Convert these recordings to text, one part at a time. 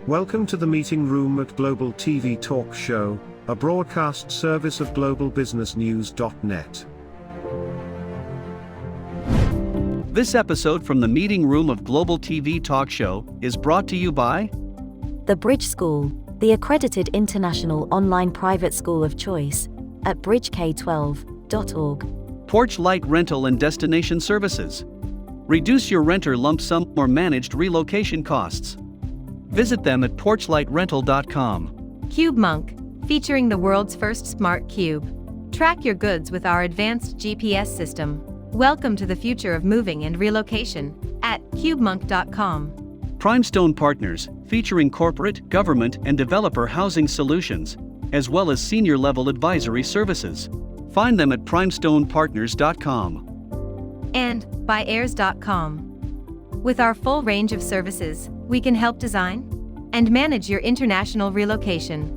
Welcome to the meeting room at Global TV Talk Show, a broadcast service of globalbusinessnews.net. This episode from the meeting room of Global TV Talk Show is brought to you by The Bridge School, the accredited international online private school of choice, at bridgek12.org. Porch Light Rental and Destination Services. Reduce your renter lump sum or managed relocation costs. Visit them at porchlightrental.com. CubeMonk, featuring the world's first smart cube. Track your goods with our advanced GPS system. Welcome to the future of moving and relocation at cubemonk.com. Primestone Partners, featuring corporate, government, and developer housing solutions, as well as senior-level advisory services. Find them at primestonepartners.com. And by heirs.com. With our full range of services, we can help design and manage your international relocation.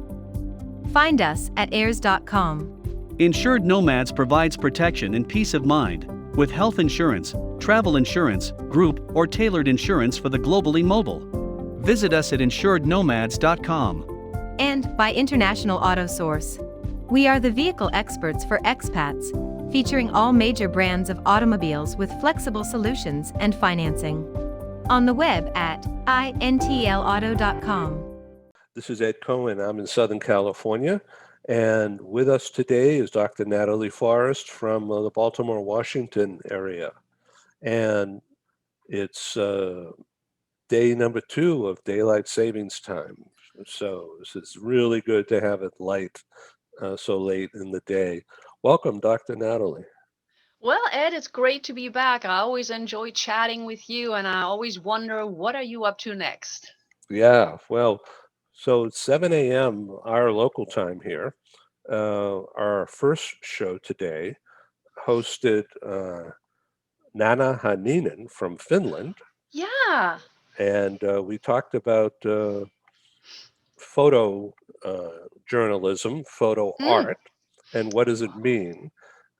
Find us at heirs.com. Insured Nomads provides protection and peace of mind, with health insurance, travel insurance, group, or tailored insurance for the globally mobile. Visit us at insurednomads.com. And by International Auto Source. We are the vehicle experts for expats, featuring all major brands of automobiles with flexible solutions and financing. On the web at intlauto.com. This is Ed Cohen. I'm in Southern California, and with us today is Dr. Natalie Forest from the Baltimore, Washington area. And it's day number 2 of daylight savings time. So this is really good to have it light so late in the day. Welcome, Dr. Natalie. Well, Ed, it's great to be back. I always enjoy chatting with you, and I always wonder, what are you up to next? Yeah, well, so it's 7 a.m. our local time here. Our first show today hosted Nana Haninen from Finland. Yeah. And we talked about photo journalism, photo art, and what does it mean?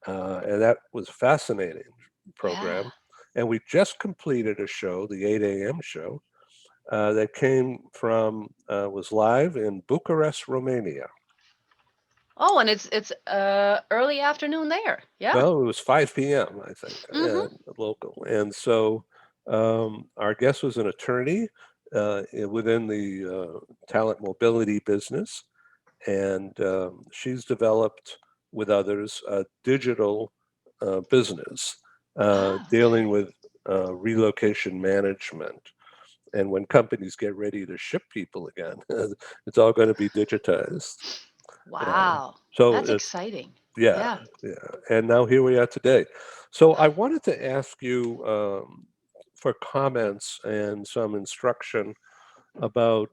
And that was a fascinating program. Yeah. And we just completed a show, the 8 a.m. show, that came from, was live in Bucharest, Romania. Oh, and it's early afternoon there. Yeah. Well, it was 5 p.m., I think, local. And so our guest was an attorney within the talent mobility business. And she's developed with others a digital business dealing with relocation management. And when companies get ready to ship people again, it's all going to be digitized. Wow. So that's exciting. Yeah. And now here we are today. So I wanted to ask you for comments and some instruction about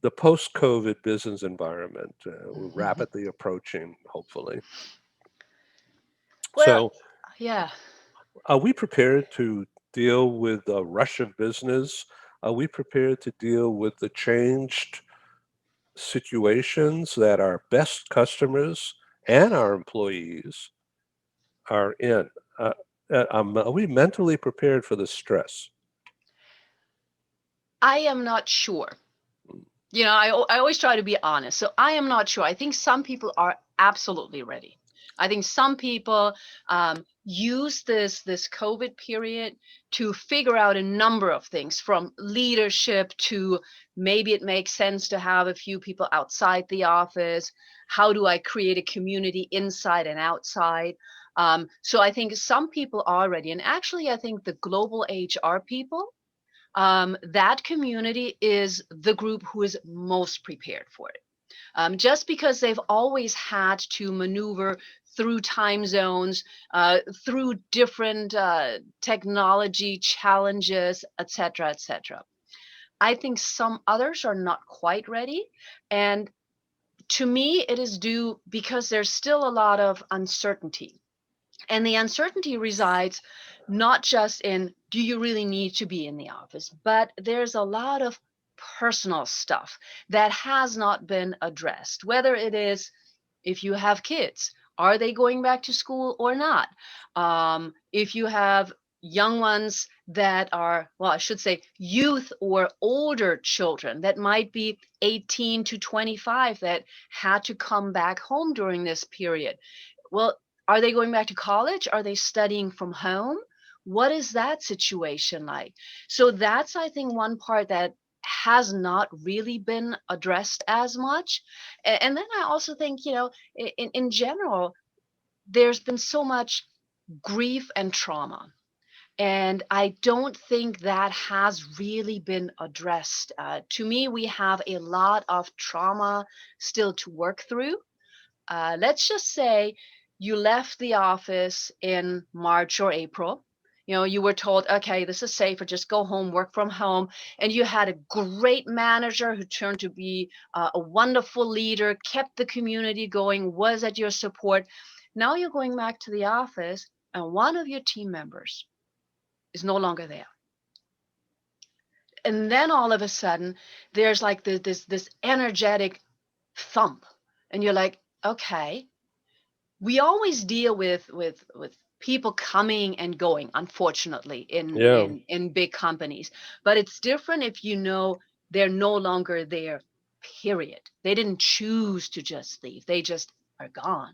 the post-COVID business environment. We're rapidly approaching, hopefully. Well, So yeah. are we prepared to deal with the rush of business? Are we prepared to deal with the changed situations that our best customers and our employees are in? Are we mentally prepared for the stress? I am not sure. You know, I always try to be honest. So I am not sure. I think some people are absolutely ready. I think some people use this COVID period to figure out a number of things, from leadership to maybe it makes sense to have a few people outside the office. How do I create a community inside and outside? So I think some people are ready. And actually, I think the global HR people, that community is the group who is most prepared for it. Just because they've always had to maneuver through time zones, through different technology challenges, et cetera, et cetera. I think some others are not quite ready. And to me, it is due because there's still a lot of uncertainty. And the uncertainty resides not just in, do you really need to be in the office, but there's a lot of personal stuff that has not been addressed, whether it is if you have kids, are they going back to school or not? If you have young ones that are, well, I should say youth or older children that might be 18 to 25 that had to come back home during this period. Well, are they going back to college? Are they studying from home? What is that situation like? So that's, I think, one part that has not really been addressed as much. And then I also think, in general, there's been so much grief and trauma. And I don't think that has really been addressed. To me, we have a lot of trauma still to work through. Let's just say you left the office in March or April. You were told, okay, this is safer, just go home, work from home. And you had a great manager who turned to be a wonderful leader, kept the community going, was at your support. Now you're going back to the office, and one of your team members is no longer there. And then all of a sudden, there's like this energetic thump, and you're like, okay, we always deal with people coming and going, unfortunately, Yeah. in big companies. But it's different if they're no longer there, period. They didn't choose to just leave, they just are gone.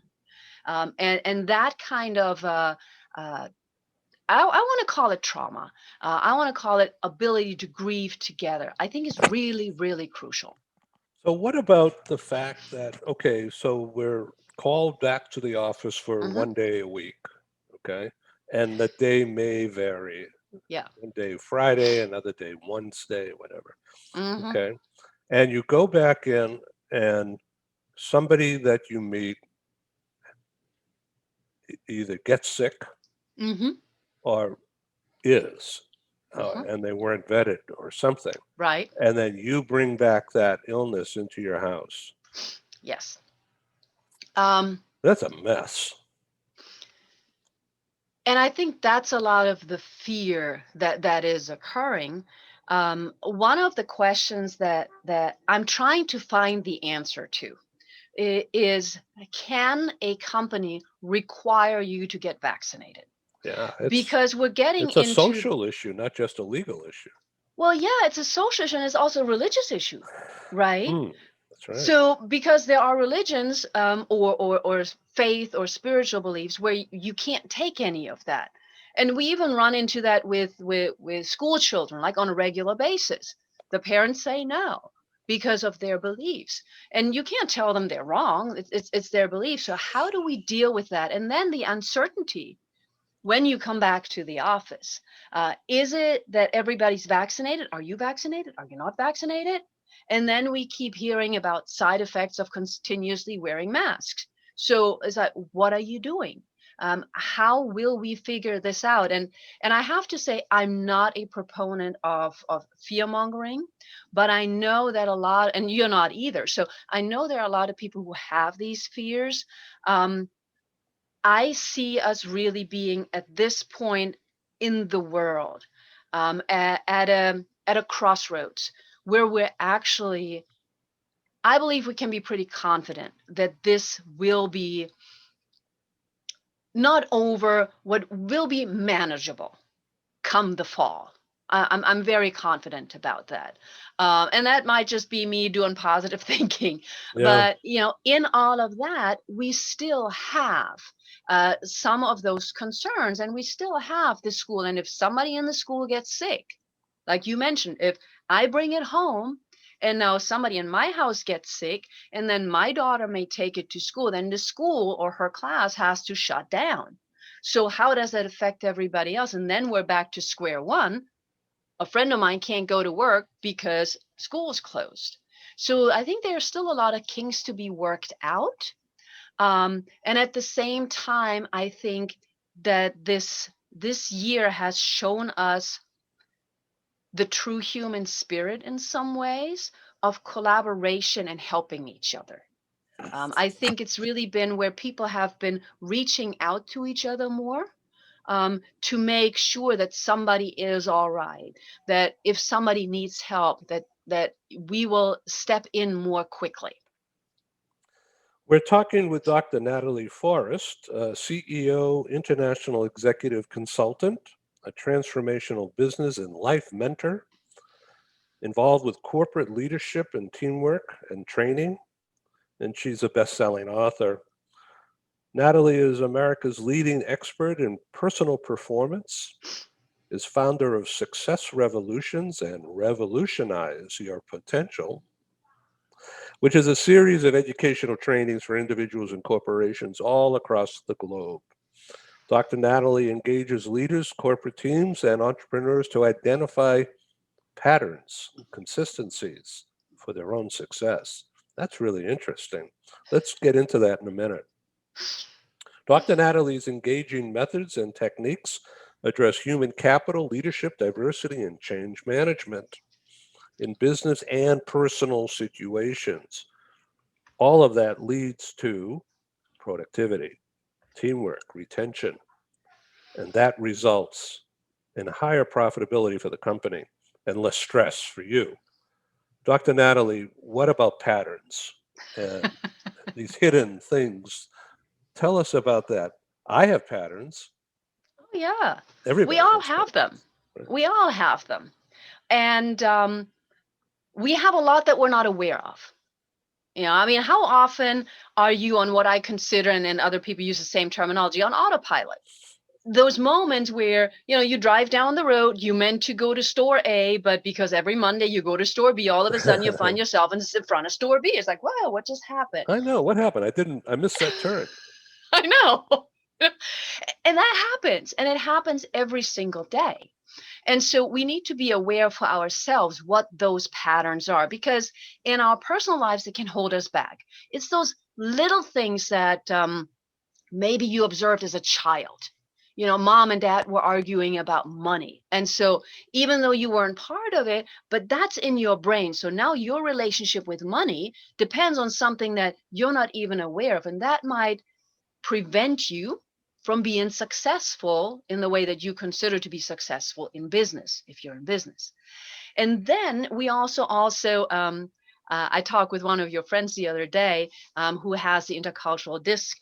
And that kind of I want to call it trauma. I want to call it ability to grieve together. I think is really, really crucial. So what about the fact that, okay, so we're called back to the office for Hmm. one day a week, okay? And the day may vary. Yeah. One day Friday, another day Wednesday, whatever. Hmm. Okay. And you go back in, and somebody that you meet either gets sick Hmm. or is, Hmm. and they weren't vetted or something. Right. And then you bring back that illness into your house. Yes. Um, That's a mess. and I think that's a lot of the fear that is occurring. One of the questions that I'm trying to find the answer to is, can a company require you to get vaccinated? Yeah, Because we're getting it's a into, social issue, not just a legal issue. well, yeah, it's a social issue and it's also a religious issue, right? Hmm, that's right. So, because there are religions, or faith or spiritual beliefs where you can't take any of that, and we even run into that with school children, like on a regular basis. The parents say no because of their beliefs, and you can't tell them they're wrong. It's their belief. So, how do we deal with that? And then the uncertainty when you come back to the office. Is it that everybody's vaccinated? Are you vaccinated? Are you not vaccinated? And then we keep hearing about side effects of continuously wearing masks. So it's like, what are you doing? How will we figure this out? And I have to say, I'm not a proponent of fear mongering, but I know that a lot, and you're not either. So I know there are a lot of people who have these fears. I see us really being at this point in the world, at a crossroads where we're actually, I believe we can be pretty confident that this will be not over, what will be manageable come the fall. I'm very confident about that. And that might just be me doing positive thinking. Yeah. But, in all of that, we still have some of those concerns, and we still have the school. And if somebody in the school gets sick, like you mentioned, if I bring it home and now somebody in my house gets sick, and then my daughter may take it to school, then the school or her class has to shut down. So how does that affect everybody else? And then we're back to square one. A friend of mine can't go to work because school's closed. So I think there's still a lot of kinks to be worked out. And at the same time, I think that this year has shown us the true human spirit in some ways of collaboration and helping each other. I think it's really been where people have been reaching out to each other more, to make sure that somebody is all right, that if somebody needs help, that we will step in more quickly. We're talking with Dr. Natalie Forest, CEO, International Executive Consultant, a transformational business and life mentor, involved with corporate leadership and teamwork and training, and she's a best-selling author. Natalie is America's leading expert in personal performance, is founder of Success Revolutions and Revolutionize Your Potential, which is a series of educational trainings for individuals and corporations all across the globe. Dr. Natalie engages leaders, corporate teams, and entrepreneurs to identify patterns, consistencies for their own success. That's really interesting. Let's get into that in a minute. Dr. Natalie's engaging methods and techniques address human capital, leadership, diversity, and change management in business and personal situations. All of that leads to productivity, teamwork, retention, and that results in higher profitability for the company and less stress for you. Dr. Natalie, what about patterns and these hidden things? Tell us about that. I have patterns. Oh, yeah. Everybody We all has have them. patterns. Right? We all have them. And we have a lot that we're not aware of. I mean, how often are you on what I consider, and then other people use the same terminology, on autopilot? Those moments where, you drive down the road, you meant to go to store A, but because every Monday you go to store B, all of a sudden you find yourself in front of store B. It's like, wow, what just happened? I know. What happened? I missed that turn. I know. And that happens. And it happens every single day. And so we need to be aware for ourselves what those patterns are, because in our personal lives, it can hold us back. It's those little things that maybe you observed as a child. Mom and dad were arguing about money. And so even though you weren't part of it, but that's in your brain. So now your relationship with money depends on something that you're not even aware of. And that might prevent you from being successful in the way that you consider to be successful in business, if you're in business. And then we also I talked with one of your friends the other day who has the intercultural disc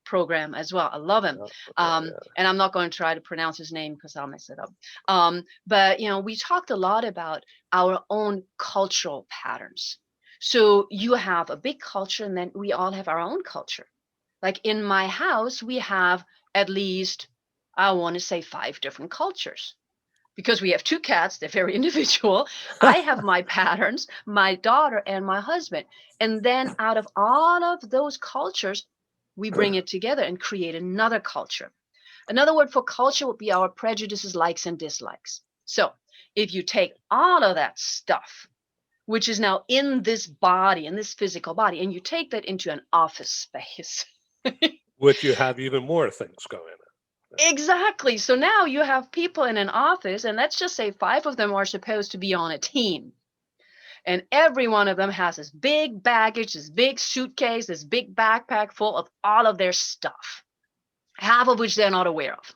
program as well. I love him. And I'm not going to try to pronounce his name because I'll mess it up. But we talked a lot about our own cultural patterns. So you have a big culture, and then we all have our own culture. Like in my house, we have at least, I want to say, 5 different cultures. Because we have 2 cats, they're very individual. I have my patterns, my daughter, and my husband. And then out of all of those cultures, we bring it together and create another culture. Another word for culture would be our prejudices, likes, and dislikes. So if you take all of that stuff, which is now in this body, in this physical body, and you take that into an office space. Which you have even more things going on. Exactly. So now you have people in an office, and let's just say 5 of them are supposed to be on a team. And every one of them has this big baggage, this big suitcase, this big backpack full of all of their stuff, half of which they're not aware of.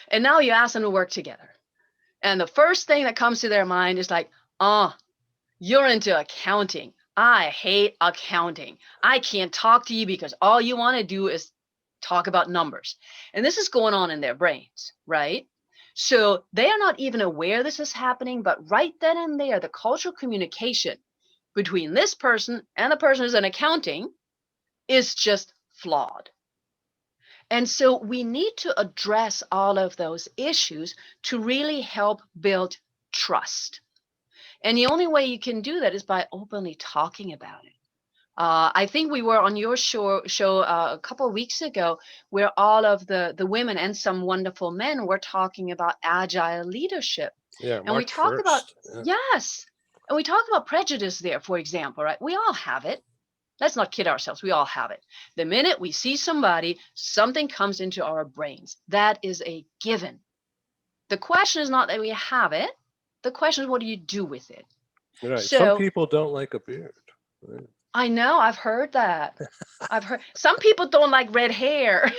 And now you ask them to work together. And the first thing that comes to their mind is like, you're into accounting. I hate accounting. I can't talk to you because all you want to do is talk about numbers. And this is going on in their brains, right? So they are not even aware this is happening, but right then and there, the cultural communication between this person and the person who's in accounting is just flawed. And so we need to address all of those issues to really help build trust. And the only way you can do that is by openly talking about it. I think we were on your show a couple of weeks ago where all of the women and some wonderful men were talking about agile leadership. Yeah, and we talked about, yes. And we talked about prejudice there, for example, right? We all have it. Let's not kid ourselves. We all have it. The minute we see somebody, something comes into our brains. That is a given. The question is not that we have it. The question is, what do you do with it? Right. So, some people don't like a beard. Right? I know. I've heard that. I've heard some people don't like red hair.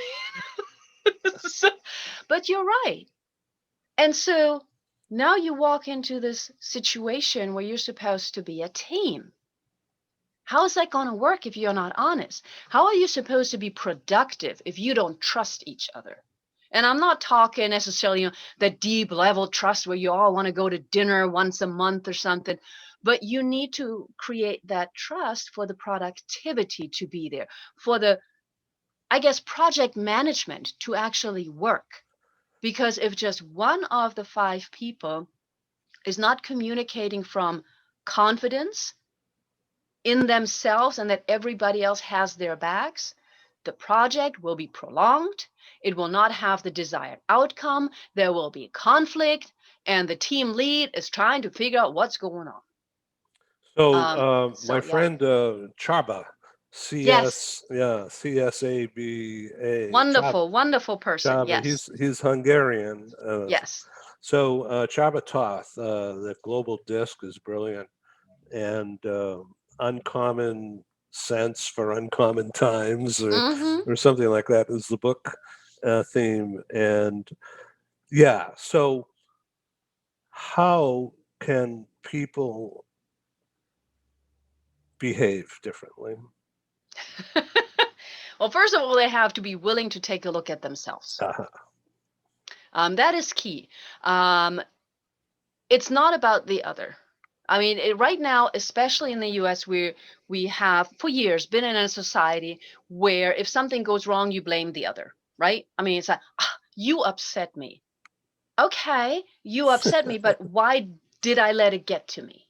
But you're right. And so now you walk into this situation where you're supposed to be a team. How is that going to work if you're not honest? How are you supposed to be productive if you don't trust each other? And I'm not talking necessarily, that deep level trust where you all want to go to dinner once a month or something, but you need to create that trust for the productivity to be there, for the, I guess, project management to actually work. Because if just one of the 5 people is not communicating from confidence in themselves and that everybody else has their backs, the project will be prolonged. It will not have the desired outcome. There will be conflict, and the team lead is trying to figure out what's going on. My So yeah, friend Chaba, yes, CSABA, wonderful, wonderful person. Chaba, Yes, he's Hungarian. yes. Chaba Toth, the global disc is brilliant, and uncommon sense for uncommon times, Mm-hmm. or something like that is the book theme. And yeah, so how can people behave differently? Well, first of all, they have to be willing to take a look at themselves. Uh-huh. That is key. Um, it's not about the other. I mean, right now, especially in the US, we have for years been in a society where if something goes wrong, you blame the other, right? I mean, it's like, you upset me. Okay, you upset me, but why did I let it get to me?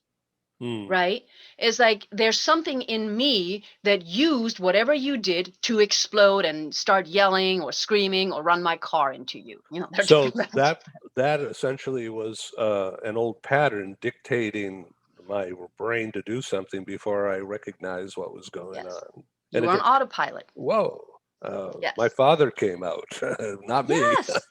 Hmm. Right? It's like there's something in me that used whatever you did to explode and start yelling or screaming or run my car into you. There are So different levels. that essentially was an old pattern dictating my brain to do something before I recognized what was going Yes. on. You And it were on just, autopilot. whoa, my Yes. father came out, not me. Yes.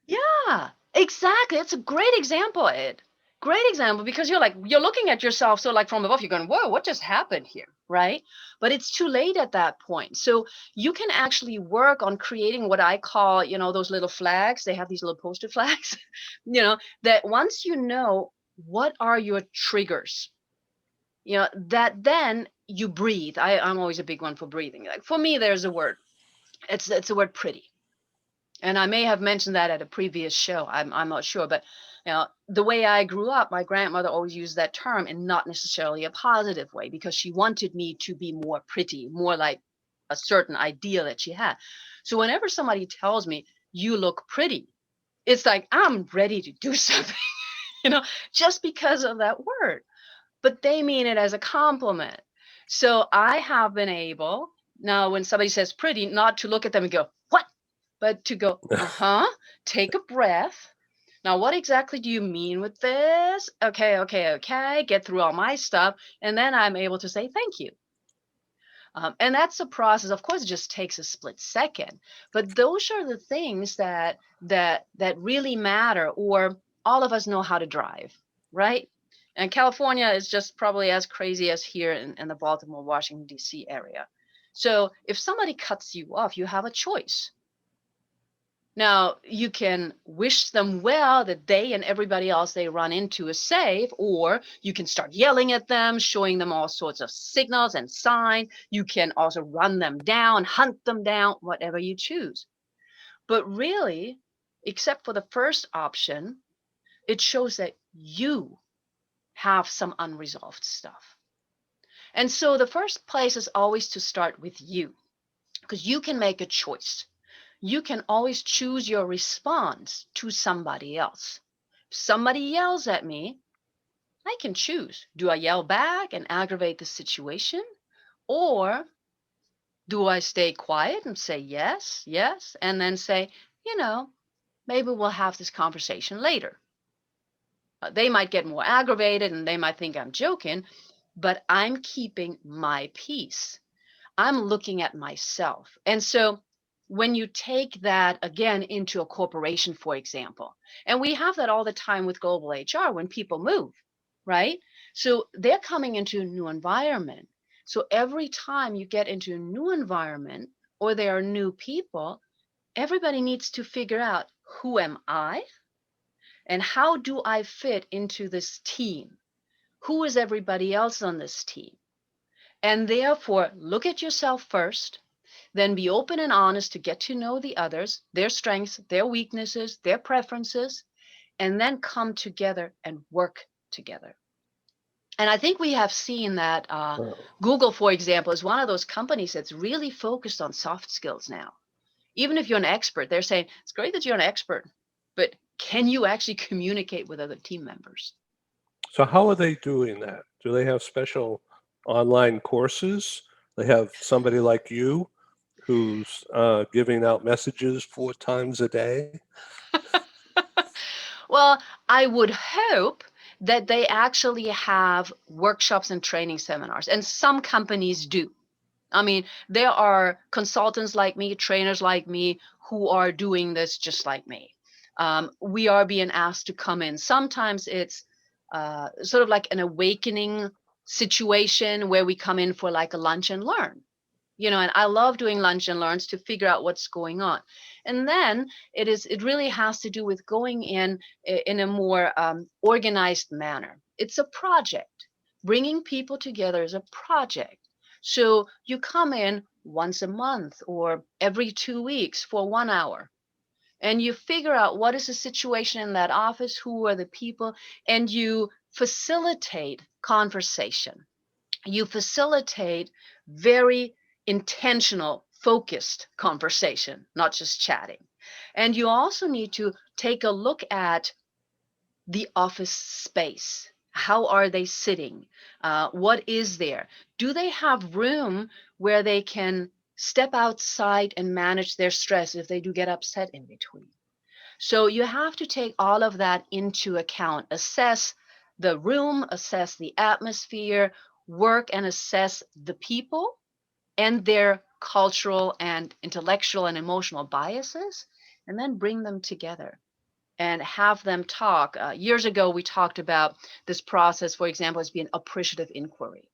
Yeah, exactly. It's a great example, Ed. Great example because you're looking at yourself so like from above, you're going, whoa, what just happened here? Right? But it's too late at that point. So you can actually work on creating what I call, those little flags. They have these little post-it flags, that once you know what are your triggers, that then you breathe. I'm always a big one for breathing. Like for me, there's a word. It's the word pretty. And I may have mentioned that at a previous show. I'm not sure, but the way I grew up, my grandmother always used that term in not necessarily a positive way because she wanted me to be more pretty, more like a certain ideal that she had. So whenever somebody tells me you look pretty, it's like I'm ready to do something, just because of that word. But they mean it as a compliment. So I have been able now when somebody says pretty, not to look at them and go, what? But to go, take a breath. Now, what exactly do you mean with this? Okay, okay, okay. Get through all my stuff. And then I'm able to say thank you. And that's a process. Of course, it just takes a split second. But those are the things that really matter, or all of us know how to drive, right? And California is just probably as crazy as here in the Baltimore, Washington, D.C. area. So if somebody cuts you off, you have a choice. Now, you can wish them well that they and everybody else they run into is safe, or you can start yelling at them, showing them all sorts of signals and signs. You can also run them down, hunt them down, whatever you choose. But really, except for the first option, it shows that you have some unresolved stuff. And so the first place is always to start with you, because you can make a choice. You can always choose your response to somebody else. If somebody yells at me, I can choose. Do I yell back and aggravate the situation? Or do I stay quiet and say yes, yes, and then say, maybe we'll have this conversation later? They might get more aggravated and they might think I'm joking, but I'm keeping my peace. I'm looking at myself. And so when you take that again into a corporation, for example, and we have that all the time with global HR when people move, right? So they're coming into a new environment. So every time you get into a new environment or there are new people, everybody needs to figure out, who am I and how do I fit into this team? Who is everybody else on this team? And therefore, look at yourself first, then be open and honest to get to know the others, their strengths, their weaknesses, their preferences, and then come together and work together. And I think we have seen that Oh. Google, for example, is one of those companies that's really focused on soft skills now. Even if you're an expert, they're saying it's great that you're an expert, but can you actually communicate with other team members? So how are they doing that? Do they have special online courses? They have somebody like you who's giving out messages 4 times a day? Well, I would hope that they actually have workshops and training seminars, and some companies do. I mean, there are consultants like me, trainers like me, who are doing this just like me. We are being asked to come in. Sometimes it's sort of like an awakening situation where we come in for like a lunch and learn. And I love doing lunch and learns to figure out what's going on. And then it really has to do with going in a more organized manner. It's a project. Bringing people together is a project. So you come in once a month or every 2 weeks for 1 hour, and you figure out what is the situation in that office, who are the people, and you facilitate conversation. You facilitate very intentional, focused conversation, not just chatting. And you also need to take a look at the office space. How are they sitting? What is there? Do they have room where they can step outside and manage their stress if they do get upset in between? So you have to take all of that into account, assess the room, assess the atmosphere, work and assess the people and their cultural and intellectual and emotional biases, and then bring them together and have them talk. Years ago, we talked about this process, for example, as being appreciative inquiry,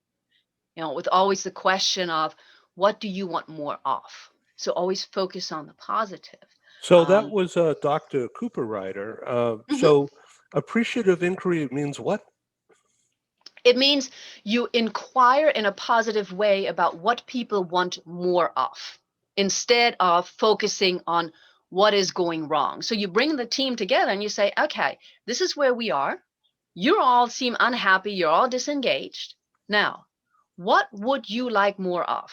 with always the question of what do you want more of? So always focus on the positive. So that was Dr. Cooper Ryder. Mhm. So appreciative inquiry means what? It means you inquire in a positive way about what people want more of instead of focusing on what is going wrong. So you bring the team together and you say, okay, this is where we are. You all seem unhappy. You're all disengaged. Now, what would you like more of?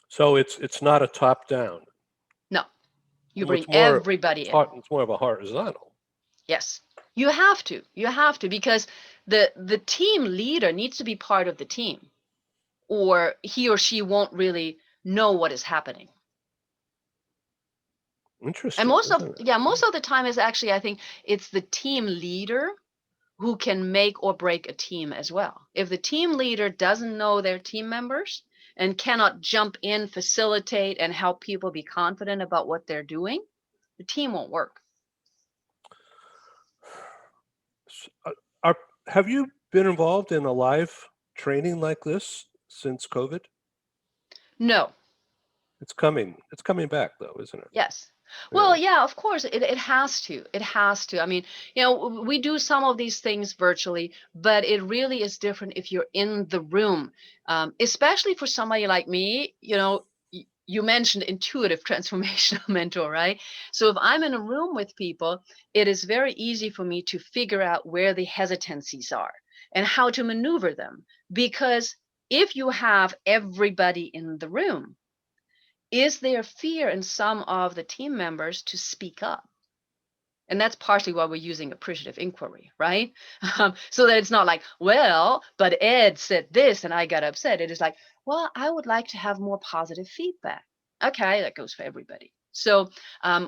So it's not a top down. No, you It's bring more everybody in. it's more of a horizontal. Yes, you have to. You have to, because the team leader needs to be part of the team, or he or she won't really know what is happening. And Interesting, most of isn't it? yeah, most of the time is actually, I think it's the team leader who can make or break a team as well. If the team leader doesn't know their team members and cannot jump in, facilitate, and help people be confident about what they're doing, the team won't work. Have you been involved in a live training like this since COVID? No. It's coming back though, isn't it? Yes. Yeah. Well, yeah, of course, it has to. It has to. I mean, we do some of these things virtually, but it really is different if you're in the room, especially for somebody like me. You mentioned intuitive transformational mentor, right? So if I'm in a room with people, it is very easy for me to figure out where the hesitancies are and how to maneuver them. Because if you have everybody in the room, is there fear in some of the team members to speak up? And that's partially why we're using appreciative inquiry, right? So that it's not like, well, but Ed said this and I got upset. It is like, well, I would like to have more positive feedback. Okay, that goes for everybody. So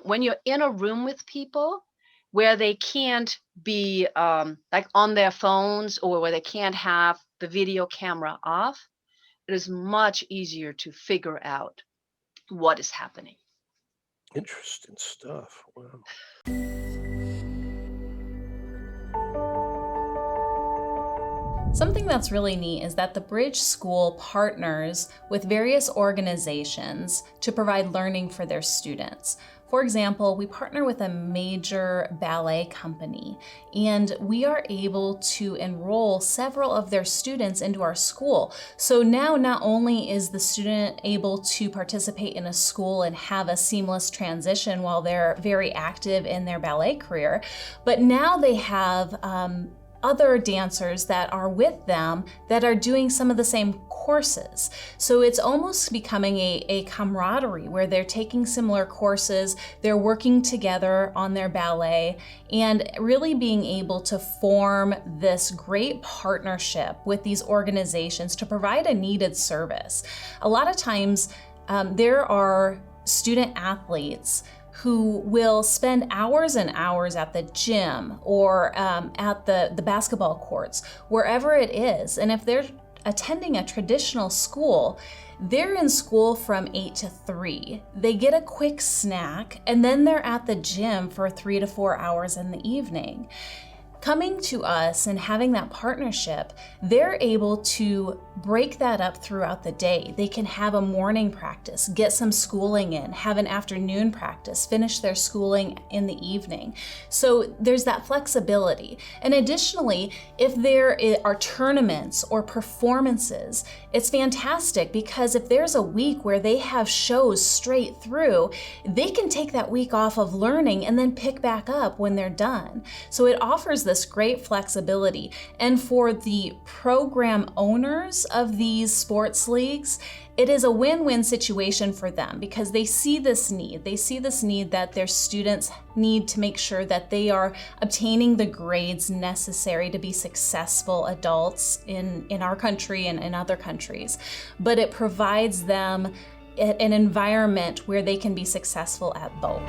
when you're in a room with people where they can't be like on their phones, or where they can't have the video camera off, it is much easier to figure out what is happening. Interesting stuff. Wow. Something that's really neat is that the Bridge School partners with various organizations to provide learning for their students. For example, we partner with a major ballet company, and we are able to enroll several of their students into our school. So now not only is the student able to participate in a school and have a seamless transition while they're very active in their ballet career, but now they have other dancers that are with them that are doing some of the same courses. So it's almost becoming a camaraderie where they're taking similar courses, they're working together on their ballet, and really being able to form this great partnership with these organizations to provide a needed service. A lot of times, there are student athletes who will spend hours and hours at the gym or at the basketball courts, wherever it is. And if they're attending a traditional school, they're in school from 8 to 3. They get a quick snack, and then they're at the gym for 3 to 4 hours in the evening. Coming to us and having that partnership, they're able to break that up throughout the day. They can have a morning practice, get some schooling in, have an afternoon practice, finish their schooling in the evening. So there's that flexibility. And additionally, if there are tournaments or performances, it's fantastic because if there's a week where they have shows straight through, they can take that week off of learning and then pick back up when they're done. So it offers this great flexibility. And for the program owners of these sports leagues, it is a win-win situation for them because they see this need. They see this need that their students need to make sure that they are obtaining the grades necessary to be successful adults in our country and in other countries. But it provides them an environment where they can be successful at both.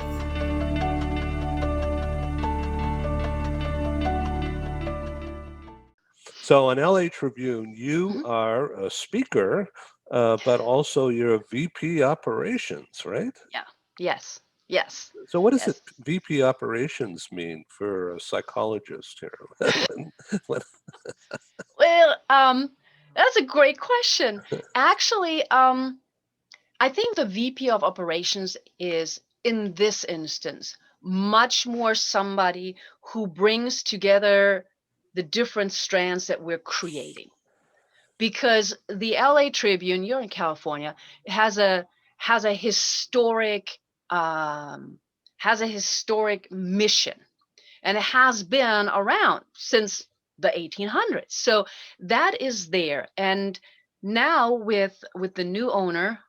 So on LA Tribune, you are a speaker, but also you're a VP operations, right? Yeah. Yes. Yes. So what does Yes. VP operations mean for a psychologist here? What- Well, that's a great question. Actually, I think the VP of operations is, in this instance, much more somebody who brings together the different strands that we're creating. Because the LA Tribune, you're in California, has a historic mission, and it has been around since the 1800s. So that is there. And now with the new owner,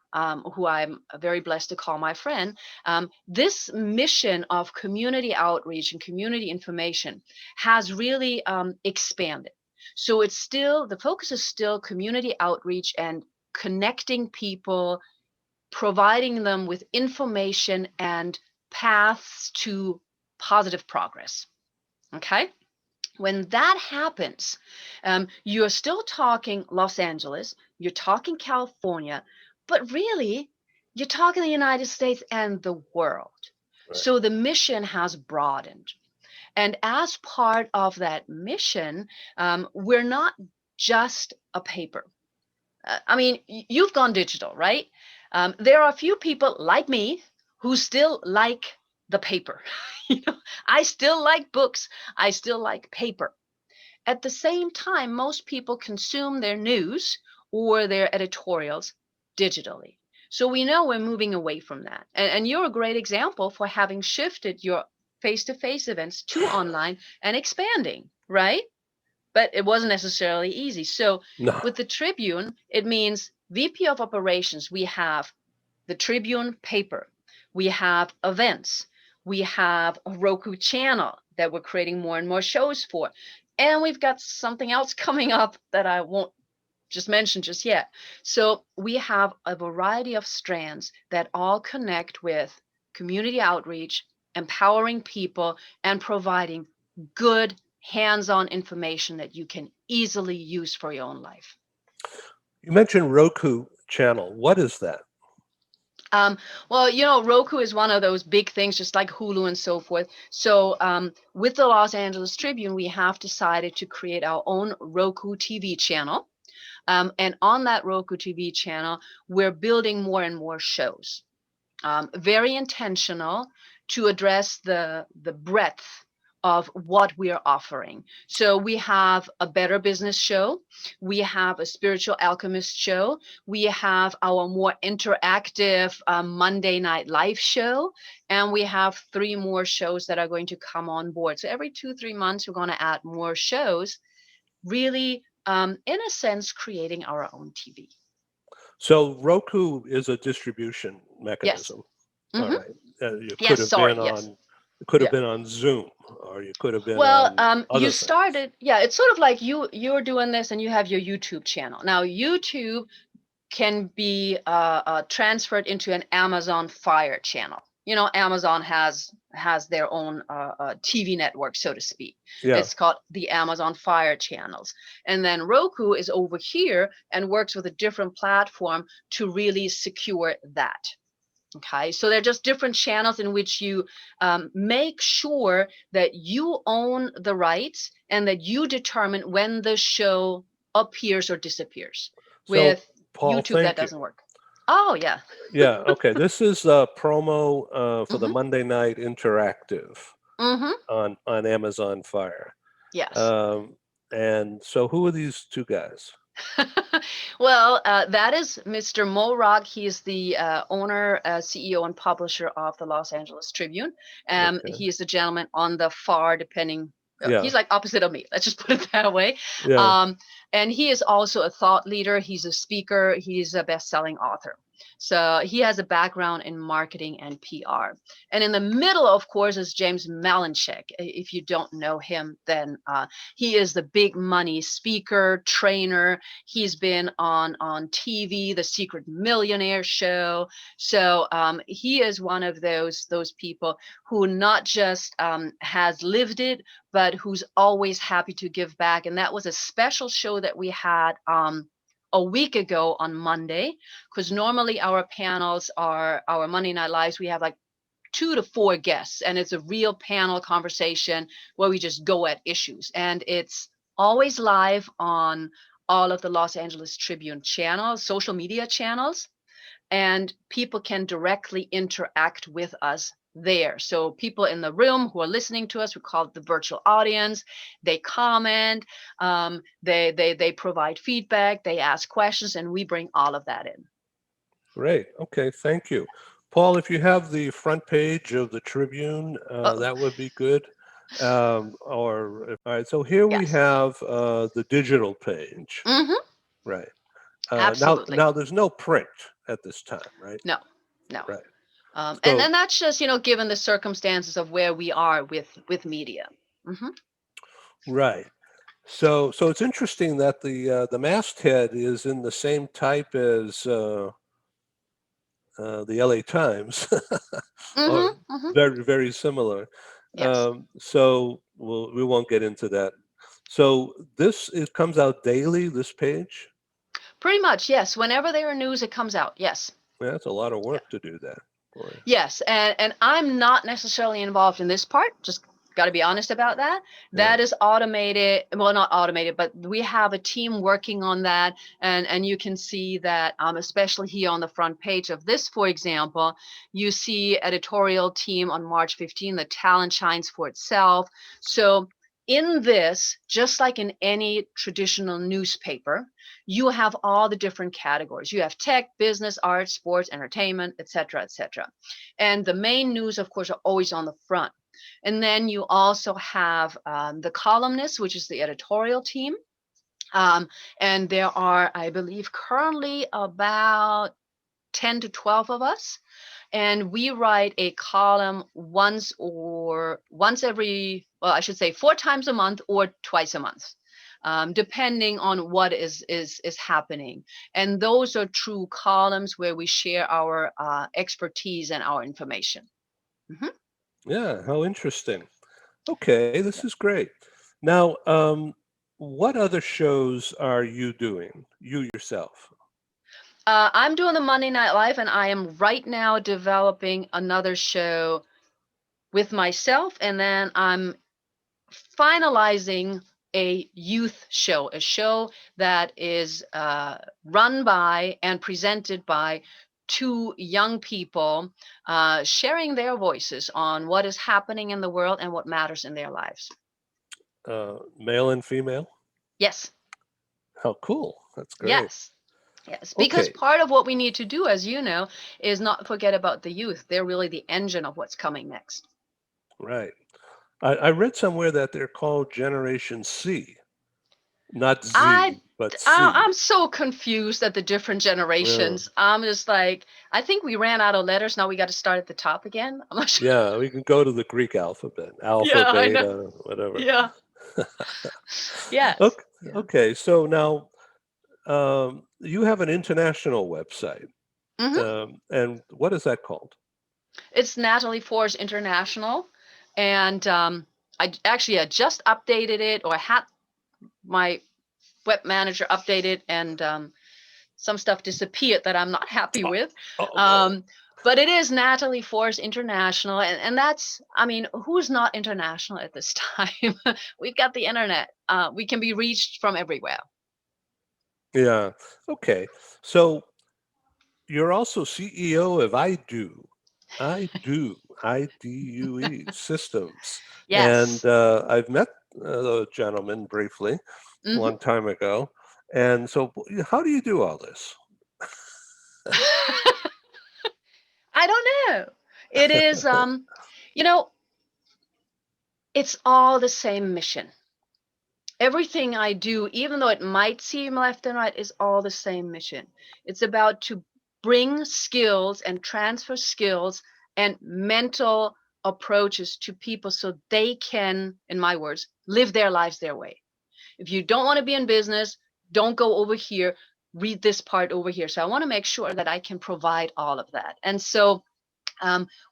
who I'm very blessed to call my friend, this mission of community outreach and community information has really expanded. So it's still, the focus is still community outreach and connecting people, providing them with information and paths to positive progress. Okay. When that happens, you're still talking Los Angeles, you're talking California, but really, you're talking the United States and the world. Right. So the mission has broadened. And as part of that mission, we're not just a paper. I mean, you've gone digital, right? There are a few people like me who still like the paper. You know, I still like books. I still like paper. At the same time, most people consume their news or their editorials digitally. So we know we're moving away from that. And you're a great example for having shifted your face-to-face events to online and expanding, right? But it wasn't necessarily easy. So No. with the Tribune, it means VP of operations. We have the Tribune paper. We have events. We have a Roku channel that we're creating more and more shows for. And we've got something else coming up that I won't just mention just yet. So we have a variety of strands that all connect with community outreach, empowering people, and providing good hands-on information that you can easily use for your own life. You mentioned Roku channel. What is that? Well, you know, Roku is one of those big things, just like Hulu and so forth. So with the Los Angeles Tribune, we have decided to create our own Roku TV channel. And on that Roku TV channel, we're building more and more shows. very intentional to address the breadth of what we are offering. So we have a better business show, we have a spiritual alchemist show, we have our more interactive Monday night live show, and we have 3 more shows that are going to come on board. So every 2-3 months, we're going to add more shows, really, in a sense, creating our own TV. So Roku is a distribution Yes. mechanism. All Hmm. right. You could Yes. have Sorry. been Yes. on, it could have Yeah. been on Zoom, or you could have been Well, on you other things. started. Yeah. It's sort of like you're doing this, and you have your YouTube channel. Now, YouTube can be transferred into an Amazon Fire channel. You know, Amazon has their own TV network, so to speak. Yeah. It's called the Amazon Fire channels. And then Roku is over here and works with a different platform to really secure that. Okay, so they're just different channels in which you make sure that you own the rights and that you determine when the show appears or disappears. So With Paul, YouTube, that thank you. doesn't work. Oh, yeah. Yeah. Okay. This is a promo for the Mm-hmm. Monday Night Interactive Mm-hmm. on Amazon Fire. Yes. Um, and so who are these two guys? Well, that is Mr. Mo Rock. He's the owner, CEO, and publisher of the Los Angeles Tribune. Okay. He is the gentleman on the far, depending. Yeah. He's like opposite of me. Let's just put it that way. Yeah. And he is also a thought leader. He's a speaker. He's a best-selling author. So he has a background in marketing and PR. And in the middle, of course, is James Malinchek. If you don't know him, then he is the big money speaker, trainer. He's been on TV, The Secret Millionaire Show. So he is one of those people who not just has lived it, but who's always happy to give back. And that was a special show that we had a week ago on Monday, because normally our panels are our Monday Night Lives. We have like 2 to 4 guests, and it's a real panel conversation where we just go at issues. And it's always live on all of the Los Angeles Tribune channels, social media channels, and people can directly interact with us there. So people in the room who are listening to us, we call it the virtual audience. They comment, they provide feedback, they ask questions, and we bring all of that in. Great. Okay. Thank you. Paul, if you have the front page of the Tribune, that would be good. All right. So here we Yes. have the digital page. Mm-hmm. Right. Absolutely. Now there's no print at this time, right? No. Right. And So that's just, given the circumstances of where we are with media. Mm-hmm. right. So it's interesting that the masthead is in the same type as the LA Times, or Mm-hmm. Mm-hmm. very very similar. Yes. So we won't get into that. So it comes out daily. This page. Pretty much, yes. Whenever there are news, it comes out. Yes. Yeah, that's a lot of work to do that. Boy. Yes, and I'm not necessarily involved in this part. Just got to be honest about that. Yeah. That is automated. Well, not automated, but we have a team working on that, and you can see that, especially here on the front page of this, for example, you see editorial team on March 15. The talent shines for itself. So in this, just like in any traditional newspaper, you have all the different categories. You have tech, business, art, sports, entertainment, etc., etc. And the main news, of course, are always on the front. And then you also have the columnists, which is the editorial team. And there are, I believe, currently about 10 to 12 of us. And we write a column once every, well, I should say 4 times a month or twice a month, depending on what is happening. And those are true columns where we share our expertise and our information. Mm-hmm. Yeah, how interesting. Okay, this is great. Now, what other shows are you doing, you yourself? I'm doing the Monday Night Live, and I am right now developing another show with myself, and then I'm finalizing a youth show, a show that is run by and presented by to young people, sharing their voices on what is happening in the world and what matters in their lives. Male and female? Yes, How cool. That's great. yes, yes. Because Okay, part of what we need to do, as you know, is not forget about the youth. They're really the engine of what's coming next. right. I read somewhere that they're called Generation C, not I Z, but C. I'm so confused at the different Yeah, generations. I'm just like, I think we ran out of letters. Now we got to start at the top again. I'm not sure. yeah, we can go to the Greek alphabet, alpha, Yeah, I know. beta, whatever. Yeah. Yes. Okay, Yeah. okay. So now you have an international website, Hmm. and what is that called? It's Natalie Forest International, and I just updated it, or I had my web manager update it, and some stuff disappeared that I'm not happy Oh, with. oh no. Um, but it is Natalie Forest International, and that's, I mean, who's not international at this time? We've got the internet. We can be reached from everywhere. Yeah. Okay. So you're also CEO of IDU Systems, and Yes. I've met the gentleman briefly a Hmm. long time ago. And so, how do you do all this? I don't know. It is, you know, it's all the same mission. Everything I do, even though it might seem left and right, is all the same mission. It's about to bring skills and transfer skills and mental approaches to people so they can, in my words, live their lives their way. If you don't want to be in business, don't go over here, read this part over here. So I want to make sure that I can provide all of that. And so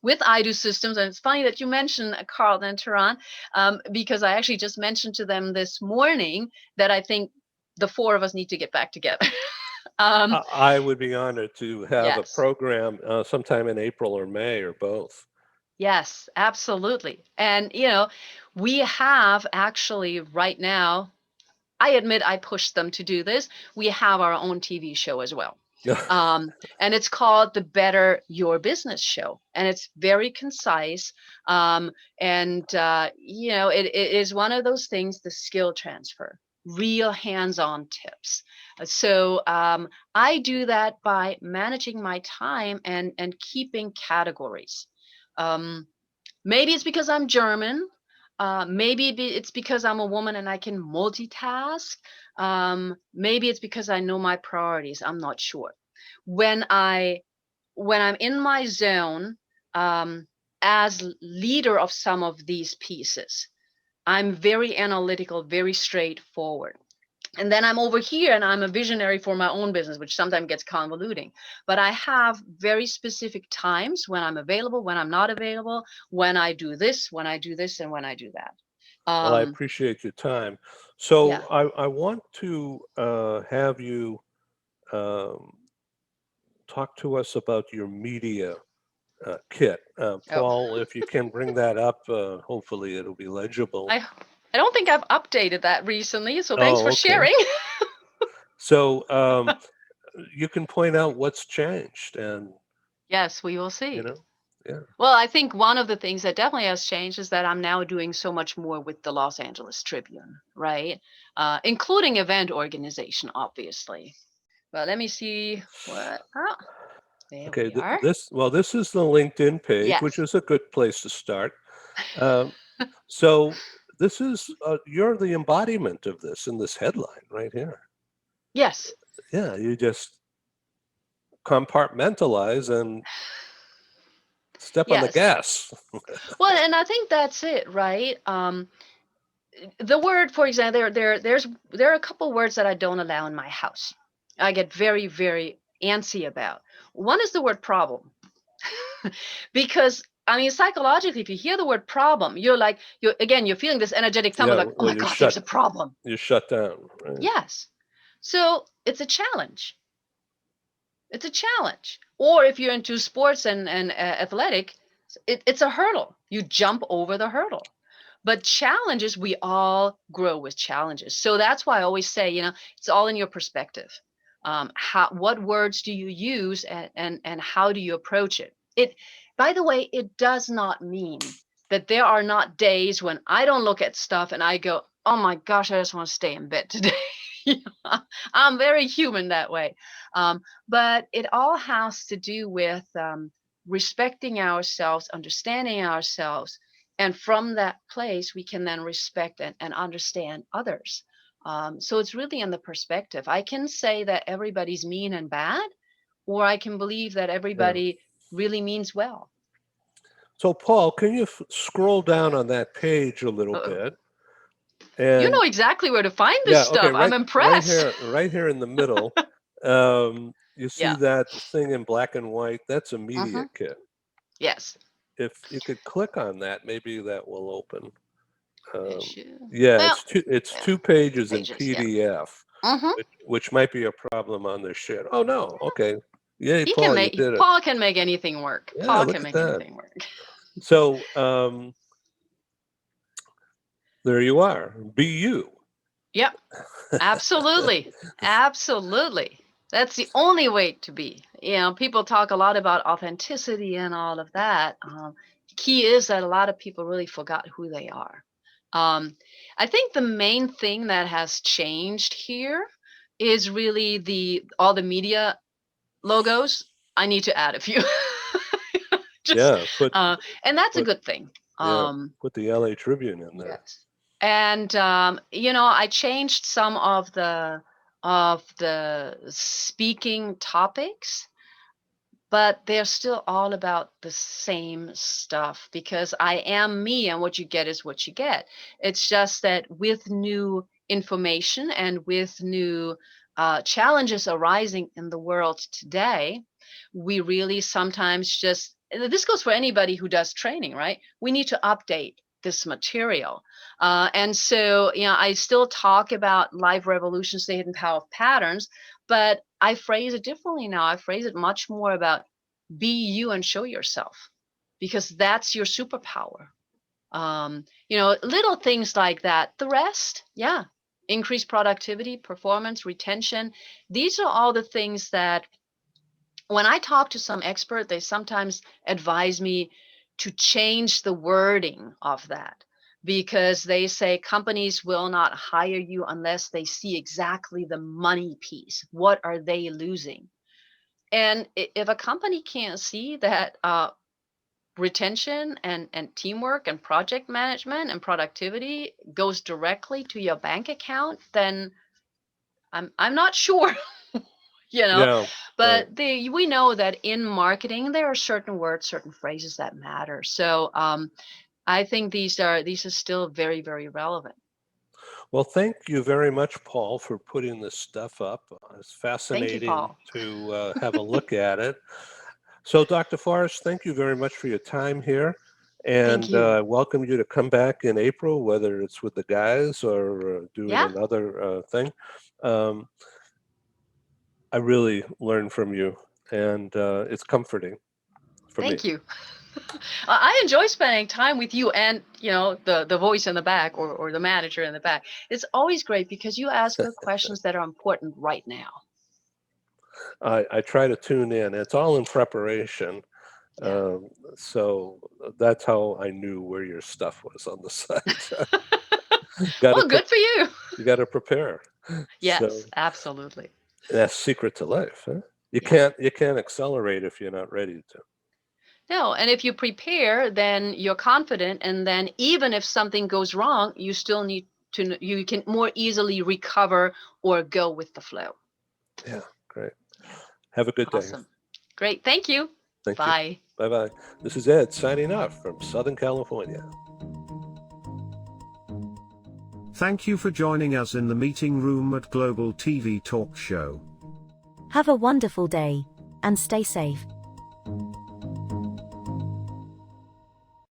with IDU Systems, and it's funny that you mentioned Carl and Tehran, because I actually just mentioned to them this morning that I think the four of us need to get back together. um, I would be honored to have a yes, program sometime in April or May or both. yes, absolutely. And, we have actually right now, I admit I pushed them to do this. We have our own TV show as well. And it's called the Better Your Business Show, and it's very concise. And it is one of those things, the skill transfer, real hands-on tips. So I do that by managing my time and keeping categories. Um, Maybe it's because I'm German. It's because I'm a woman and I can multitask. Maybe it's because I know my priorities. I'm not sure. When I when I'm in my zone, um, as leader of some of these pieces, I'm very analytical, very straightforward. And then I'm over here and I'm a visionary for my own business, which sometimes gets convoluting. But I have very specific times when I'm available, when I'm not available, when I do this, when I do this, and when I do that. Well, I Um, appreciate your time. So yeah. I want to have you um, talk to us about your media kit. Oh, Paul, if you can bring that up, hopefully it'll be legible. I I don't think I've updated that recently, so thanks Oh, for okay. sharing. So you can point out what's changed, and Yes, we will you see. know, yeah. Well, I think one of the things that definitely has changed is that I'm now doing so much more with the Los Angeles Tribune, right? Including event organization, obviously. But let me see what. Oh, there Okay, we are. this is the LinkedIn page, which Yes. is a good place to start. Um, so this is you're the embodiment of this in this headline right here. Yes. Yeah, you just compartmentalize and step on the Yes. gas. Well, and I think that's it, right? The word, for example, there are a couple words that I don't allow in my house. I get very, very antsy about. One is the word problem. Because I mean, psychologically, if you hear the word problem, you're feeling this energetic thump of Yeah, like, oh well, my God, there's a problem. you're shut down, right? Yes. So it's a challenge. It's a challenge. Or if you're into sports and athletic, it's a hurdle. You jump over the hurdle. But challenges, we all grow with challenges. So that's why I always say, it's all in your perspective. What words do you use, and how do you approach it? By the way, it does not mean that there are not days when I don't look at stuff and I go, oh my gosh, I just want to stay in bed today. I'm very human that way. But it all has to do with respecting ourselves, understanding ourselves. And from that place, we can then respect and understand others. So it's really in the perspective. I can say that everybody's mean and bad, or I can believe that everybody really means well. So, Paul, can you scroll down on that page a little bit? And you know exactly where to find this stuff. Right, I'm impressed. Right here in the middle, you see that thing in black and white? That's a media kit. Yes. If you could click on that, maybe that will open. Well, it's 2 pages in PDF, which might be a problem on this shit. Oh no, okay. Yay, Paul, you did it. Paul can make anything work. Yeah, Paul look can at make anything work. So there you are. Be you. Yep. Absolutely. Absolutely. That's the only way to be. You know, people talk a lot about authenticity and all of that. Key is that a lot of people really forgot who they are. I think the main thing that has changed here is really all the media logos. I need to add a few. And that's a good thing. Put the LA Tribune in there. Yes. And I changed some of the speaking topics, but they're still all about the same stuff, because I am me, and what you get is what you get. It's just that with new information and with new challenges arising in the world today, we really sometimes this goes for anybody who does training, right? We need to update this material. And so, I still talk about live revolutions, the hidden power of patterns, but I phrase it differently now. I phrase it much more about be you and show yourself, because that's your superpower. Little things like that. The rest, increased productivity, performance, retention. These are all the things that when I talk to some expert, they sometimes advise me to change the wording of that, because they say companies will not hire you unless they see exactly the money piece. What are they losing? And if a company can't see that retention and teamwork and project management and productivity goes directly to your bank account, then I'm not sure. But we know that in marketing there are certain words, certain phrases that matter. So I think these are still very, very relevant. Well, thank you very much, Paul, for putting this stuff up. It's fascinating to have a look at it. So, Dr. Forest, thank you very much for your time here. And welcome you to come back in April, whether it's with the guys or doing another thing. I really learned from you, and it's comforting for me. Thank you. I enjoy spending time with you and, the voice in the back or the manager in the back. It's always great because you ask good questions that are important right now. I try to tune in. It's all in preparation. So that's how I knew where your stuff was on the site. Well, good for you. You got to prepare. Yes, absolutely. That's secret to life. Huh? You can't accelerate if you're not ready to. No, and if you prepare, then you're confident, and then even if something goes wrong, you still you can more easily recover or go with the flow. Yeah, great. Have a good day. Awesome. Great. Thank you. Thank Bye. You. Bye-bye. This is Ed signing off from Southern California. Thank you for joining us in the meeting room at Global TV Talk Show. Have a wonderful day, and stay safe.